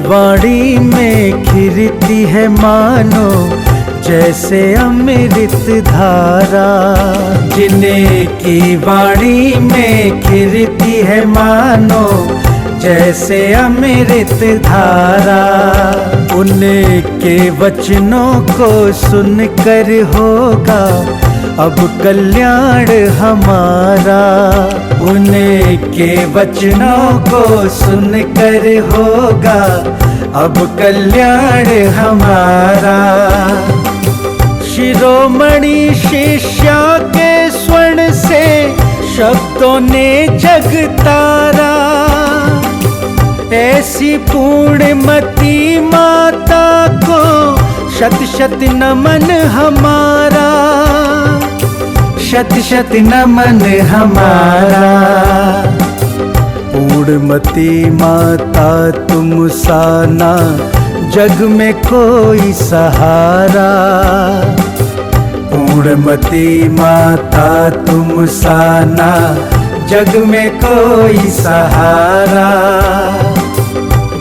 वाणी में खिरती है मानो जैसे अमृत धारा। जिन्हें की वाणी में खिरती है मानो जैसे अमृत धारा। उनके वचनों को सुनकर होगा अब कल्याण हमारा। उनके वचनों को सुनकर होगा अब कल्याण हमारा। शिरोमणि शिष्या के स्वर्ण से शब्दों ने जग तारा। ऐसी पूर्णमती माता को शत शत नमन हमारा। शत शत नमन हमारा। पूर्णमती माता तुम सा ना जग में कोई सहारा। पूर्णमती माता तुम सा ना जग में कोई सहारा।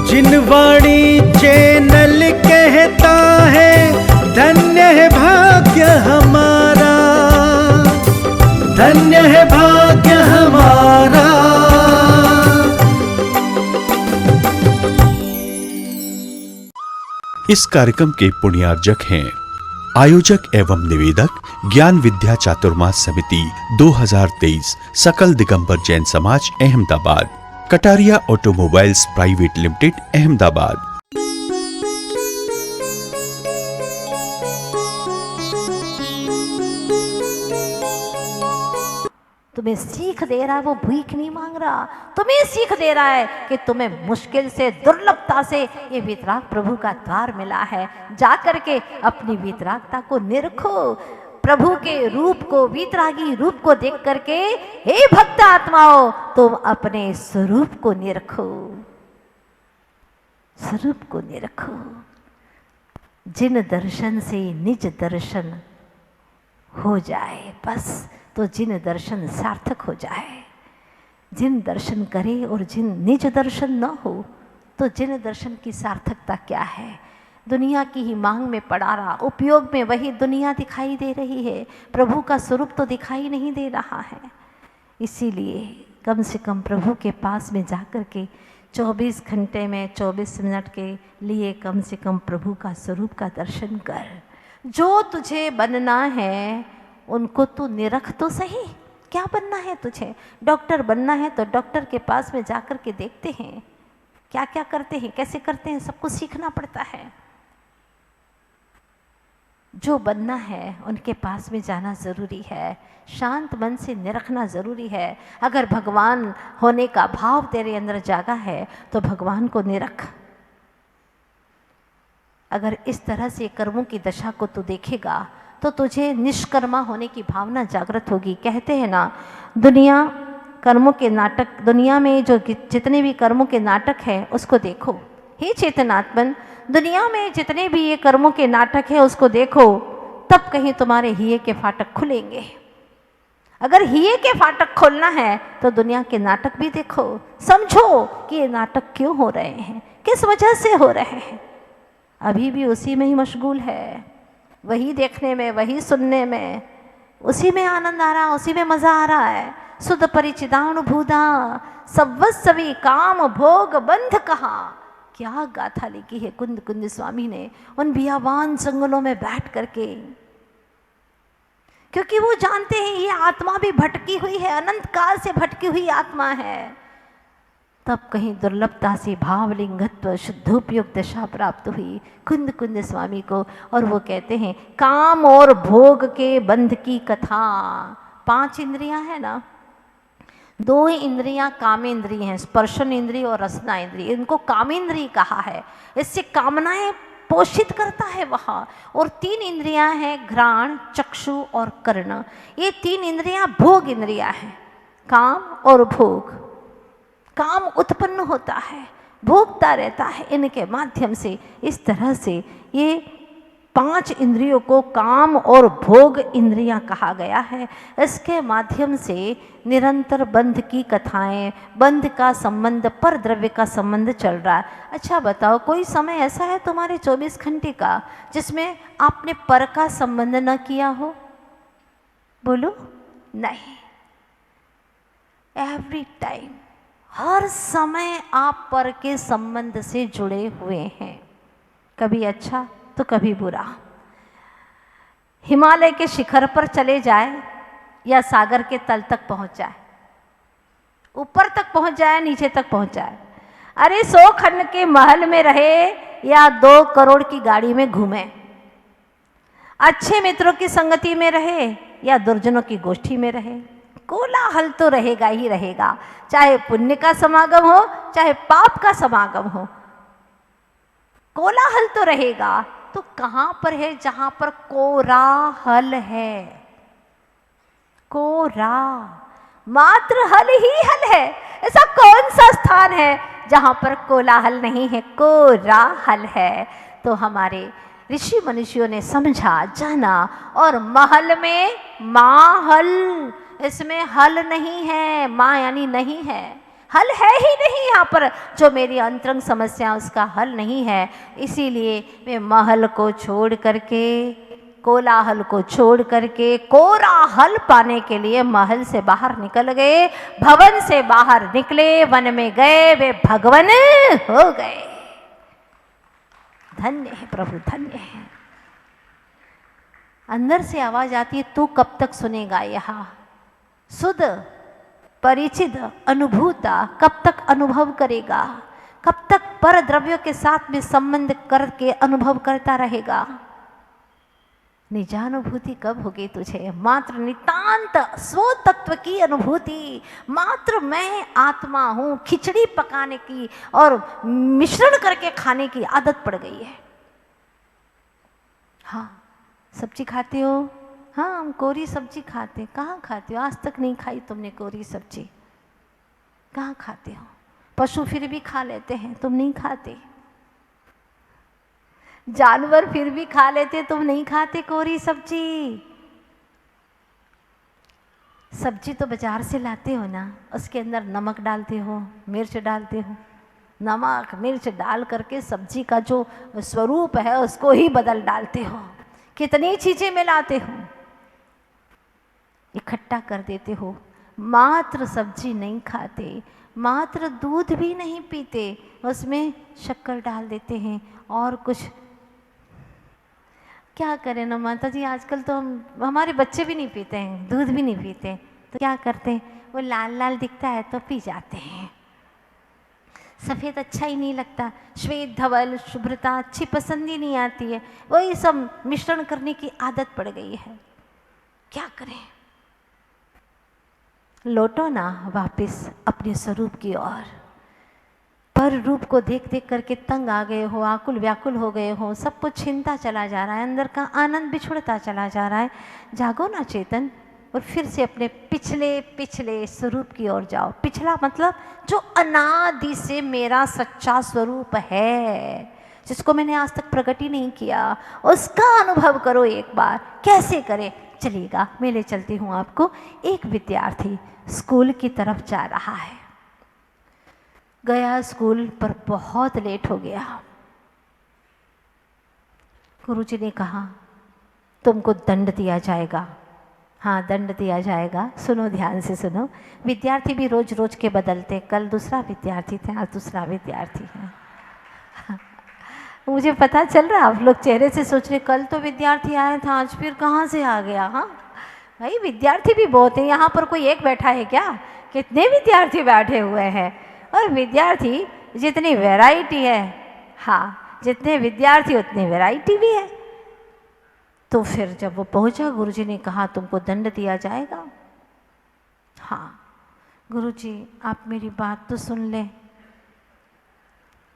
जिन वाणी चैनल कहता है धन्य है भाग्य हमारा। धन्य है भाग्य हमारा। इस कार्यक्रम के पुण्यार्जक हैं आयोजक एवं निवेदक ज्ञान विद्या चातुर्मास समिति 2023 सकल दिगंबर जैन समाज Ahmedabad. Kataria automobiles private limited Ahmedabad. तुम्हें सीख दे रहा है, वो भीख नहीं मांग रहा। तुम्हें सीख दे रहा है कि तुम्हें मुश्किल से दुर्लभता से ये वीतराग प्रभु का द्वार मिला है। जाकर के अपनी वीतरागता को निरखो। प्रभु के रूप को, वीतरागी रूप को देख करके हे भक्त आत्माओं तुम अपने स्वरूप को निरखो। स्वरूप को निरखो। जिन दर्शन से निज दर्शन हो जाए बस, तो जिन दर्शन सार्थक हो जाए। जिन दर्शन करे और जिन निज दर्शन न हो तो जिन दर्शन की सार्थकता क्या है। दुनिया की ही मांग में पड़ा रहा, उपयोग में वही दुनिया दिखाई दे रही है, प्रभु का स्वरूप तो दिखाई नहीं दे रहा है। इसीलिए कम से कम प्रभु के पास में जाकर के 24 घंटे में 24 मिनट के लिए कम से कम प्रभु का स्वरूप का दर्शन कर। जो तुझे बनना है उनको तू निरख तो सही। क्या बनना है तुझे? डॉक्टर बनना है तो डॉक्टर के पास में जाकर के देखते हैं क्या क्या करते हैं, कैसे करते हैं, सब कुछ सीखना पड़ता है। जो बनना है उनके पास में जाना ज़रूरी है। शांत मन से निरखना ज़रूरी है। अगर भगवान होने का भाव तेरे अंदर जागा है तो भगवान को निरख। अगर इस तरह से कर्मों की दशा को तू देखेगा तो तुझे निष्कर्मा होने की भावना जागृत होगी। कहते हैं ना, दुनिया कर्मों के नाटक, दुनिया में जो जितने भी कर्मों के नाटक है उसको देखो। हे चेतनात्मन, दुनिया में जितने भी ये कर्मों के नाटक है उसको देखो, तब कहीं तुम्हारे हिये के फाटक खुलेंगे। अगर हिये के फाटक खोलना है तो दुनिया के नाटक भी देखो, समझो कि ये नाटक क्यों हो रहे हैं, किस वजह से हो रहे हैं। अभी भी उसी में ही मशगूल है, वही देखने में, वही सुनने में, उसी में आनंद आ रहा, उसी में मजा आ रहा है। सुध परिचिदानुभूता सवस्वी काम भोग बंध कहा। क्या गाथा लिखी है कुंद कुंद स्वामी ने उन बियावान जंगलों में बैठ करके। क्योंकि वो जानते हैं ये आत्मा भी भटकी हुई है, अनंत काल से भटकी हुई आत्मा है। तब कहीं दुर्लभता से भावलिंगत्व शुद्धोपयोग दशा प्राप्त हुई कुंद कुंद स्वामी को। और वो कहते हैं काम और भोग के बंध की कथा। 5 इंद्रियां है ना, 2 इंद्रियां कामेंद्रिय हैं, स्पर्शन इंद्रिय और रसना इंद्रिय। इनको कामेंद्रिय कहा है, इससे कामनाएं पोषित करता है वहाँ। और 3 इंद्रियां हैं, घ्राण, चक्षु और कर्ण। ये 3 इंद्रियां भोग इंद्रियां हैं, काम और भोग। काम उत्पन्न होता है, भोगता रहता है इनके माध्यम से। इस तरह से ये 5 इंद्रियों को काम और भोग इंद्रियां कहा गया है। इसके माध्यम से निरंतर बंध की कथाएं, बंध का संबंध, पर द्रव्य का संबंध चल रहा है। अच्छा बताओ, कोई समय ऐसा है तुम्हारे 24 घंटे का जिसमें आपने पर का संबंध न किया हो? बोलो। नहीं, एवरी टाइम, हर समय आप पर के संबंध से जुड़े हुए हैं, कभी अच्छा तो कभी बुरा। हिमालय के शिखर पर चले जाए या सागर के तल तक पहुंच जाए, ऊपर तक पहुंच जाए, नीचे तक पहुंच जाए, अरे 100 खंड के महल में रहे या 2 करोड़ की गाड़ी में घूमे, अच्छे मित्रों की संगति में रहे या दुर्जनों की गोष्ठी में रहे, कोलाहल तो रहेगा ही रहेगा, चाहे पुण्य का समागम हो चाहे पाप का समागम हो, कोलाहल तो रहेगा। तो कहां पर है जहां पर कोलाहल है? कोरा, मात्र हल ही हल है। ऐसा कौन सा स्थान है जहां पर कोलाहल नहीं है, कोलाहल है? तो हमारे ऋषि मनुष्यों ने समझा, जाना, और महल में माहल, इसमें हल नहीं है, माँ यानी नहीं है, हल है ही नहीं यहाँ पर। जो मेरी अंतरंग समस्या उसका हल नहीं है, इसीलिए मैं महल को छोड़ करके, कोलाहल को छोड़ करके कोरा हल पाने के लिए महल से बाहर निकल गए, भवन से बाहर निकले, वन में गए, वे भगवन हो गए। धन्य है प्रभु, धन्य है। अंदर से आवाज आती है, तू कब तक सुनेगा यहाँ? सुध परिचित अनुभूता कब तक अनुभव करेगा? कब तक पर द्रव्यों के साथ में संबंध करके अनुभव करता रहेगा? निजानुभूति कब होगी तुझे? मात्र नितांत स्व तत्व की अनुभूति, मात्र मैं आत्मा हूं। खिचड़ी पकाने की और मिश्रण करके खाने की आदत पड़ गई है। हाँ, सब्जी खाते हो? हाँ, हम कोरी सब्जी खाते। कहाँ खाते हो? आज तक नहीं खाई तुमने कोरी सब्जी, कहाँ खाते हो? पशु फिर भी खा लेते हैं, तुम नहीं खाते। जानवर फिर भी खा लेते, तुम नहीं खाते कोरी सब्जी। सब्जी तो बाजार से लाते हो ना, उसके अंदर नमक डालते हो, मिर्च डालते हो। नमक मिर्च डाल करके सब्जी का जो स्वरूप है उसको ही बदल डालते हो। कितनी चीजें मिलाते हो, इकट्ठा कर देते हो। मात्र सब्जी नहीं खाते, मात्र दूध भी नहीं पीते, उसमें शक्कर डाल देते हैं और कुछ। क्या करें ना माता जी, आजकल तो हमारे बच्चे भी नहीं पीते हैं, दूध भी नहीं पीते, तो क्या करते हैं, वो लाल लाल दिखता है तो पी जाते हैं। सफ़ेद अच्छा ही नहीं लगता, श्वेत धवल शुभ्रता अच्छी पसंद ही नहीं आती है, वही सब मिश्रण करने की आदत पड़ गई है। क्या करें? लौटो ना वापस अपने स्वरूप की ओर। पर रूप को देख देख करके तंग आ गए हो, आकुल व्याकुल हो गए हो, सब कुछ छिनता चला जा रहा है, अंदर का आनंद बिछुड़ता चला जा रहा है। जागो ना चेतन, और फिर से अपने पिछले पिछले स्वरूप की ओर जाओ। पिछला मतलब जो अनादि से मेरा सच्चा स्वरूप है, जिसको मैंने आज तक प्रकट ही नहीं किया, उसका अनुभव करो एक बार। कैसे करें? चलिएगा, मैं ले चलती हूँ आपको। एक विद्यार्थी स्कूल की तरफ जा रहा है, गया स्कूल पर बहुत लेट हो गया। गुरुजी ने कहा तुमको दंड दिया जाएगा। हाँ, दंड दिया जाएगा। सुनो, ध्यान से सुनो। विद्यार्थी भी रोज रोज के बदलते, कल दूसरा विद्यार्थी थे, आज दूसरा विद्यार्थी है। मुझे पता चल रहा, आप लोग चेहरे से सोच रहे कल तो विद्यार्थी आया था, आज फिर कहाँ से आ गया। हाँ भाई, विद्यार्थी भी बहुत है, यहाँ पर कोई एक बैठा है क्या? कितने विद्यार्थी बैठे हुए हैं। और विद्यार्थी जितनी वैरायटी है, हाँ, जितने विद्यार्थी उतनी वैरायटी भी है। तो फिर जब वो पहुंचा, गुरुजी ने कहा तुमको दंड दिया जाएगा। हाँ गुरुजी, आप मेरी बात तो सुन लें।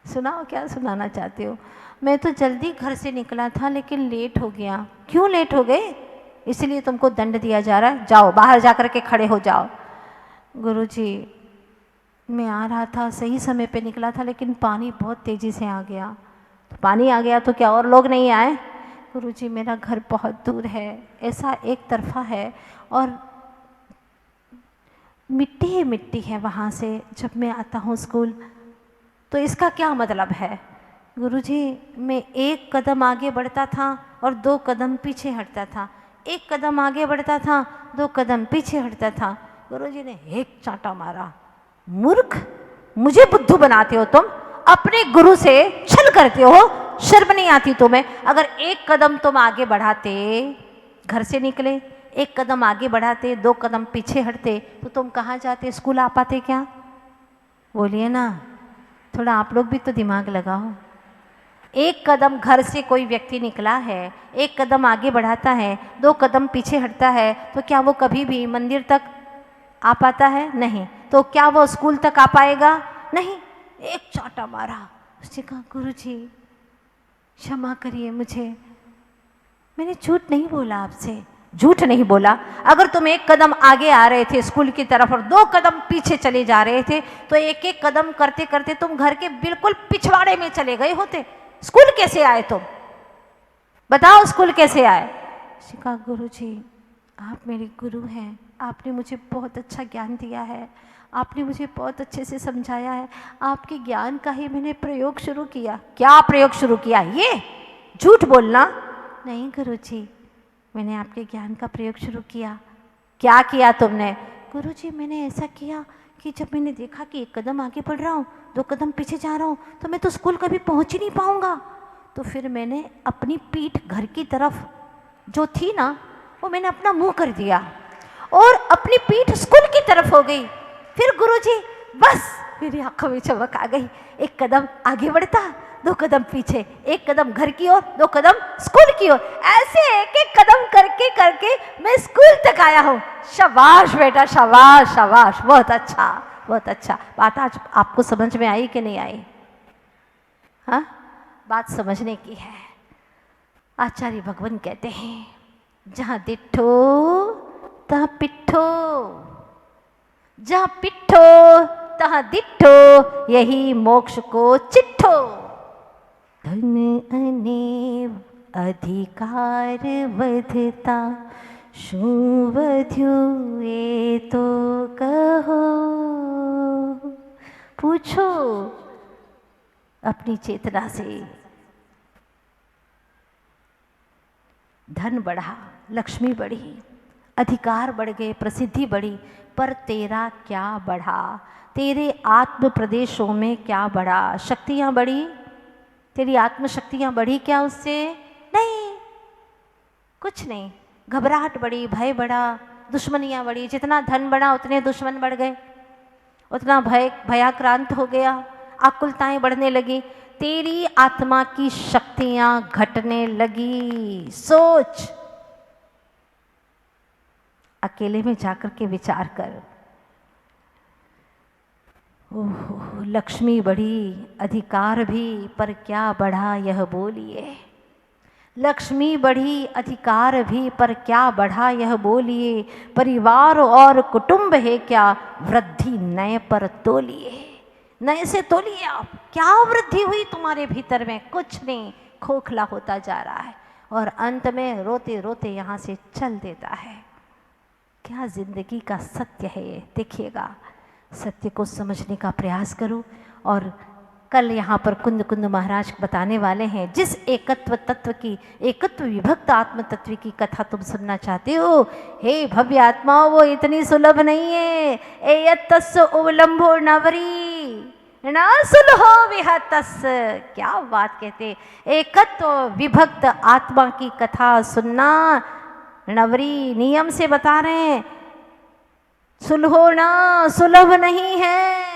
सुनाओ, क्या सुनाना चाहते हो? मैं तो जल्दी घर से निकला था लेकिन लेट हो गया। क्यों लेट हो गए? इसलिए तुमको दंड दिया जा रहा है, जाओ बाहर जा कर के खड़े हो जाओ। गुरुजी, मैं आ रहा था, सही समय पे निकला था, लेकिन पानी बहुत तेज़ी से आ गया। तो पानी आ गया तो क्या और लोग नहीं आए? गुरुजी मेरा घर बहुत दूर है, ऐसा एक तरफा है और मिट्टी ही मिट्टी है वहाँ से जब मैं आता हूँ स्कूल, तो इसका क्या मतलब है? गुरुजी मैं एक कदम आगे बढ़ता था और 2 कदम पीछे हटता था, एक कदम आगे बढ़ता था 2 कदम पीछे हटता था। गुरुजी ने एक चांटा मारा, मूर्ख, मुझे बुद्धू बनाते हो तुम, अपने गुरु से छल करते हो, शर्म नहीं आती तुम्हें? अगर एक कदम तुम आगे बढ़ाते, घर से निकले, एक कदम आगे बढ़ाते 2 कदम पीछे हटते, तो तुम कहाँ जाते, स्कूल आ पाते क्या? बोलिए ना, थोड़ा आप लोग भी तो दिमाग लगाओ। एक कदम घर से कोई व्यक्ति निकला है, एक कदम आगे बढ़ाता है, 2 कदम पीछे हटता है, तो क्या वो कभी भी मंदिर तक आ पाता है? नहीं। तो क्या वो स्कूल तक आ पाएगा? नहीं। एक चांटा मारा, उसने कहा गुरुजी क्षमा करिए मुझे, मैंने झूठ नहीं बोला आपसे, झूठ नहीं बोला। अगर तुम एक कदम आगे आ रहे थे स्कूल की तरफ और 2 कदम पीछे चले जा रहे थे, तो एक एक कदम करते करते तुम घर के बिल्कुल पिछवाड़े में चले गए होते। स्कूल कैसे आए तुम? बताओ, स्कूल कैसे आए? कहा गुरुजी आप मेरे गुरु हैं, आपने मुझे बहुत अच्छा ज्ञान दिया है, आपने मुझे बहुत अच्छे से समझाया है, आपके ज्ञान का ही मैंने प्रयोग शुरू किया। क्या प्रयोग शुरू किया? ये झूठ बोलना। नहीं गुरुजी, मैंने आपके ज्ञान का प्रयोग शुरू किया। क्या किया तुमने? गुरुजी मैंने ऐसा किया कि जब मैंने देखा कि 1 कदम आगे बढ़ रहा हूँ, 2 कदम पीछे जा रहा हूँ, तो मैं तो स्कूल कभी पहुँच ही नहीं पाऊँगा, तो फिर मैंने अपनी पीठ घर की तरफ जो थी ना, वो मैंने अपना मुंह कर दिया और अपनी पीठ स्कूल की तरफ हो गई। फिर गुरुजी बस मेरी आंखों में चमक आ गई, 1 कदम आगे बढ़ता, 2 कदम पीछे, 1 कदम घर की ओर, 2 कदम स्कूल की ओर, ऐसे एक एक कदम करके करके मैं स्कूल तक आया हूँ। शाबाश बेटा, शाबाश शाबाश, बहुत अच्छा बहुत अच्छा। बात आज आपको समझ में आई कि नहीं आई? हाँ, बात समझने की है। आचार्य भगवान कहते हैं जहाँ दिठो तहाँ पिट्ठो, जहाँ पिट्ठो तहाँ दिठो, यही मोक्ष को चिट्ठो। धन अनेव अधिकार वधता, शू वध्यु ये तो कहो। पूछो अपनी चेतना से। धन बढ़ा, लक्ष्मी बढ़ी, अधिकार बढ़ गए, प्रसिद्धि बढ़ी, पर तेरा क्या बढ़ा? तेरे आत्म प्रदेशों में क्या बढ़ा? शक्तियाँ बढ़ी? तेरी आत्म शक्तियाँ बढ़ी क्या उससे? नहीं, कुछ नहीं। घबराहट बढ़ी, भय बढ़ा, दुश्मनियाँ बढ़ी। जितना धन बढ़ा उतने दुश्मन बढ़ गए, उतना भयाक्रांत हो गया, आकुलताएं बढ़ने लगी, तेरी आत्मा की शक्तियां घटने लगी। सोच, अकेले में जाकर के विचार कर। ओह, लक्ष्मी बढ़ी, अधिकार भी, पर क्या बढ़ा यह बोलिए। लक्ष्मी बढ़ी, अधिकार भी, पर क्या बढ़ा यह बोलिए। परिवार और कुटुंब है क्या, वृद्धि नए पर तोलिए। नए से तोलिए आप, क्या वृद्धि हुई तुम्हारे भीतर में? कुछ नहीं, खोखला होता जा रहा है और अंत में रोते रोते यहाँ से चल देता है। क्या जिंदगी का सत्य है ये, देखिएगा। सत्य को समझने का प्रयास करो। और कल यहाँ पर कुंद कुंद महाराज बताने वाले हैं, जिस एकत्व तत्व की, एकत्व विभक्त आत्म तत्व की कथा तुम सुनना चाहते हो, हे भव्य आत्माओं, वो इतनी सुलभ नहीं है। एयत्तस्य उवलंबो नवरी ना सुलहो विहतस। क्या बात कहते, एकत्व विभक्त आत्मा की कथा सुनना नवरी, नियम से बता रहे हैं, सुलहो ना, सुलभ नहीं है।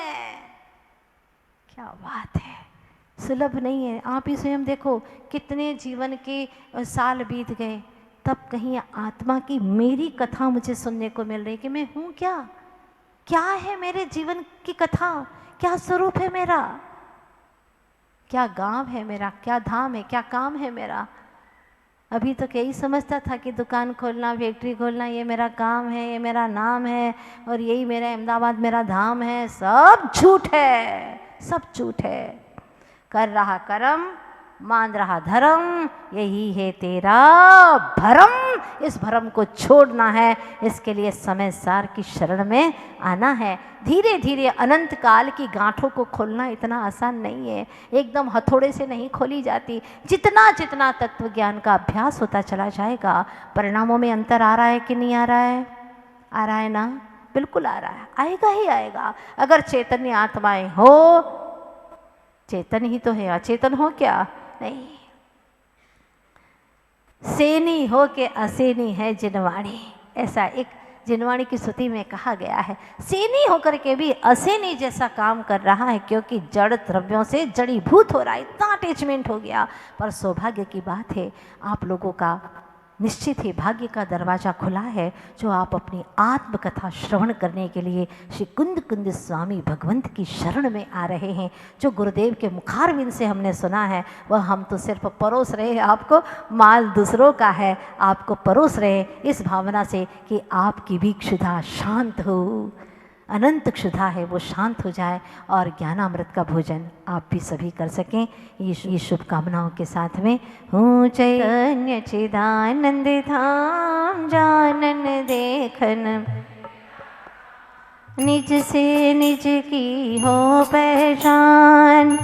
क्या बात है, सुलभ नहीं है। आप ही स्वयं देखो, कितने जीवन के साल बीत गए, तब कहीं आत्मा की मेरी कथा मुझे सुनने को मिल रही कि मैं हूँ क्या, क्या है मेरे जीवन की कथा, क्या स्वरूप है मेरा, क्या गांव है मेरा, क्या धाम है, क्या काम है मेरा। अभी तक यही समझता था कि दुकान खोलना, फैक्ट्री खोलना, ये मेरा काम है, ये मेरा नाम है और यही मेरा अहमदाबाद मेरा धाम है। सब झूठ है, सब झूठ है। कर रहा कर्म, मान रहा धर्म, यही है तेरा भरम। इस भरम को छोड़ना है, इसके लिए समय सार की शरण में आना है। धीरे धीरे अनंत काल की गांठों को खोलना इतना आसान नहीं है, एकदम हथौड़े से नहीं खोली जाती। जितना जितना तत्व ज्ञान का अभ्यास होता चला जाएगा, परिणामों में अंतर आ रहा है कि नहीं आ रहा है? आ रहा है ना? बिल्कुल आ रहा है, आएगा ही आएगा। अगर चैतन्य आत्माएं हो, चेतन ही तो है, अचेतन हो क्या? नहीं। सेनी हो के असेनी है जिनवाणी, ऐसा एक जिनवाणी की स्तुति में कहा गया है। सेनी होकर के भी असेनी जैसा काम कर रहा है, क्योंकि जड़ द्रव्यों से जड़ीभूत हो रहा है, इतना अटैचमेंट हो गया। पर सौभाग्य की बात है, आप लोगों का निश्चित ही भाग्य का दरवाज़ा खुला है, जो आप अपनी आत्मकथा श्रवण करने के लिए श्री कुंद कुंद स्वामी भगवंत की शरण में आ रहे हैं। जो गुरुदेव के मुखारविंद से हमने सुना है, वह हम तो सिर्फ परोस रहे हैं आपको, माल दूसरों का है, आपको परोस रहे इस भावना से कि आपकी भी क्षुधा शांत हो, अनंत क्षुधा है वो शांत हो जाए और ज्ञानामृत का भोजन आप भी सभी कर सकें। ये शुभकामनाओं के साथ में हूँ चैतन्य चिदानंद धाम जानन देखन, निज से निज की हो पहचान,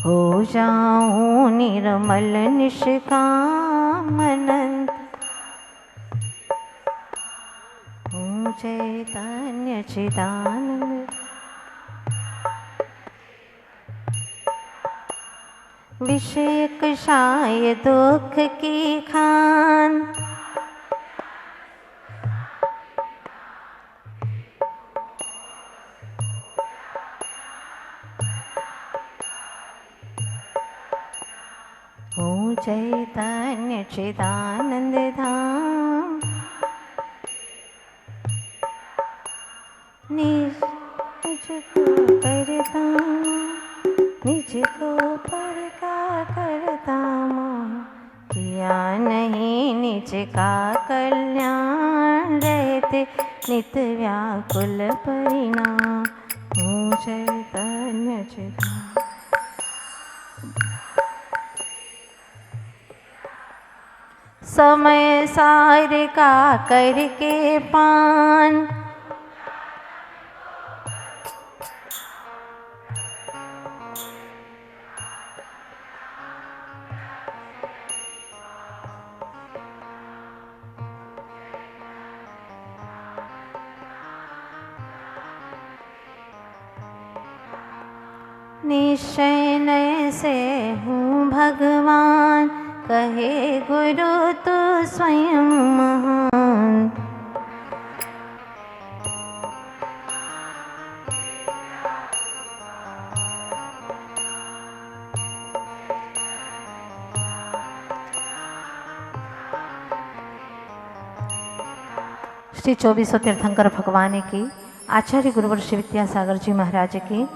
हो जाऊं निर्मल निष्काम अनंत, चैतन्य चिदानंद। विषय कषाय दुख की खान, हो चैतन्य चिदानंद धाम, निज को करता, निज को पर का करता, किया नहीं निज का कल्याण, रहते नित व्याकुल परिणाम, हो चैतन्य चिदानंद। समय सार का करके पान, निश्चय नय से हूँ भगवान, कहे गुरु तू स्वयं महान, श्री 2400 तीर्थंकर भगवान की, आचार्य गुरुवर श्री विद्यासागर जी महाराज की।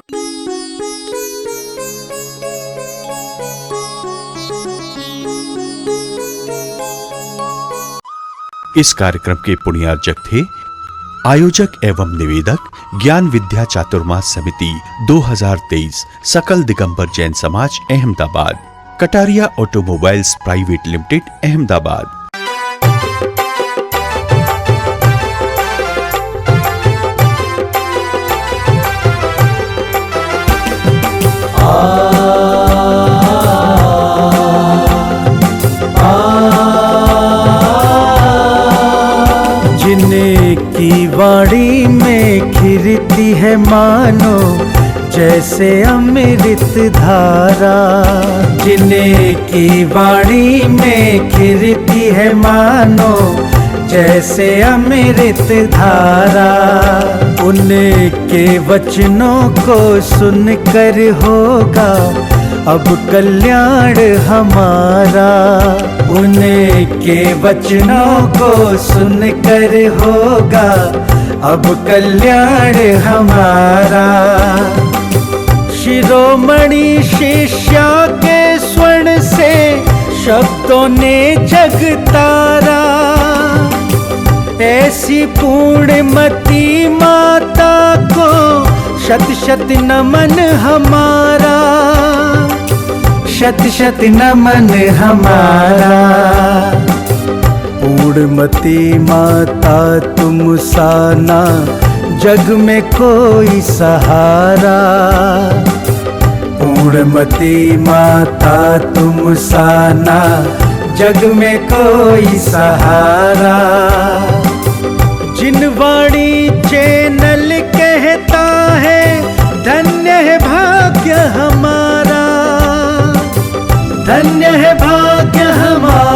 इस कार्यक्रम के पुण्यार्जक थे आयोजक एवं निवेदक ज्ञान विद्या चातुर्मास समिति 2023 सकल दिगंबर जैन समाज Ahmedabad, Kataria automobiles private limited Ahmedabad. की वाणी में खिरती है मानो जैसे अमृत धारा, जिन्हें की वाणी में खिरती है मानो जैसे अमृत धारा, उनके वचनों को सुनकर होगा अब कल्याण हमारा, उनके वचनों को सुनकर होगा अब कल्याण हमारा। शिरोमणि शिष्या के स्वर्ण से शब्दों ने जगतारा, ऐसी पूर्णमती माता को शत शत नमन हमारा, शत शत नमन हमारा। पूर्णमती माता तुम साना, जग में कोई सहारा। पूर्णमती माता तुम साना, जग में कोई सहारा। जिनवाणी चैनल कहता है, धन्य है भाग्य हमारा, धन्य है भाग्य हमारा।